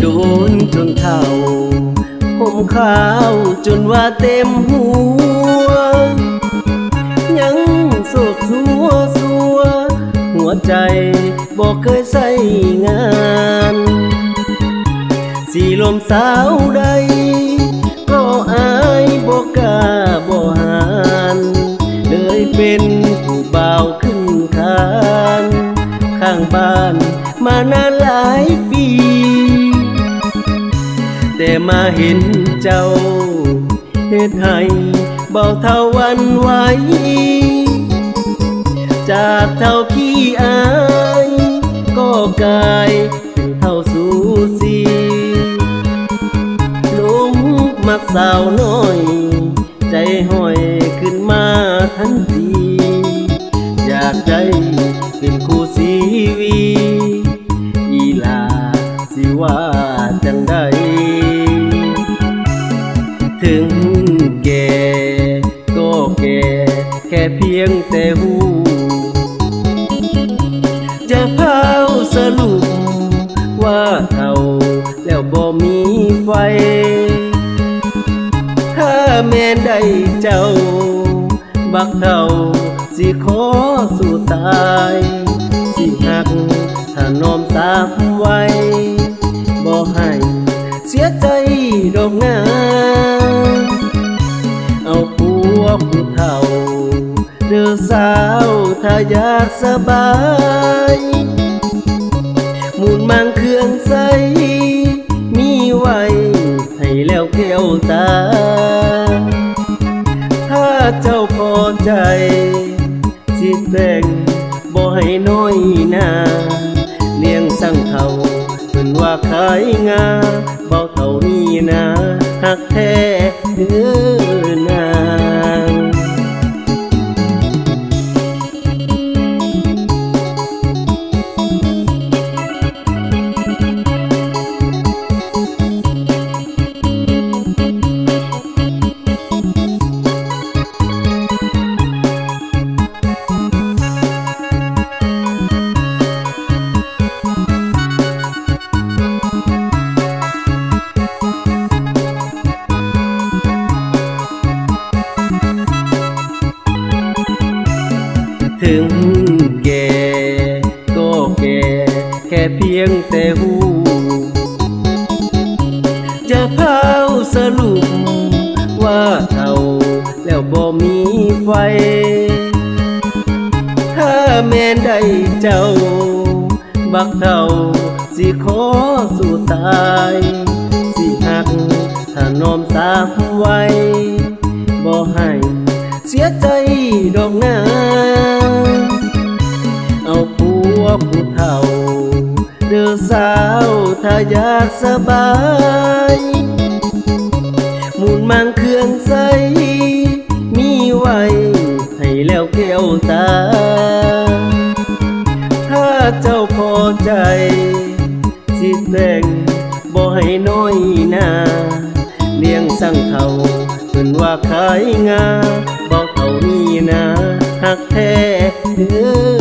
โดนจนเท่าผมขาวจนว่าเต็มหัวยังโศกสัวหัวใจบอกเคยใส่งานสีลมสาวใดก็อายบอกกล้าบอกหานเลยเป็นผู้บ่าวขึ้นคานข้างบ้านมานานหลายปีแต่มาเห็นเจ้าเฮ็ดให้เบาเท่าวันไหวจากเท่าขี้อายก็กลายเป็นเท่าสูสีหลงมักสาวน้อยใจห้อยขึ้นมาทันทีอยากได้เป็นคู่สีวีอีลาสิว่าจังใดถึงแก่ก็แก่แค่เพียงแต่หูจะเผาสรุปว่าเท่าแล้วบ่มีไฟถ้าแม่นได้เจ้าบักเท่าสิขอสู่ตายสิหักถ้าน้อมสามไว้บ่ให้เสียใจดอกนาเอาผัวผู้เฒ่าเด้อสาวถ้าอยากสบายมูลมังเครื่องใสมีไว้ให้แล้วแก้วตาถ้าเจ้าพอใจสิแบ่งบ่ให้น้อยหน้าเลี้ยงสั่งเฒ่าเพิ่นว่าขายงาเบาเท่านี้นะหักแท้เด้อนางถึงแก่ก็แก่แค่เพียงแต่หูจะเผาสรุปว่าเท่าแล้วบ่มีไฟถ้าแม่นได้เจ้าบักเท่าสิขอสู่ตายสิหักถ้าน้อมสามไว้บ่ให้เสียใจดอกนาเอาผัวผู้เฒ่าเด้อสาวถ้าอยากสบายมูลมังเครื่องใสมีไว้ให้แล้วแก้วตาถ้าเจ้าพอใจสิแบ่งบ่ให้น้อยหน้าเลี้ยงสั่งเฒ่าเพิ่นว่าขายงาเบาเท่านี้นะหักแท้เด้อ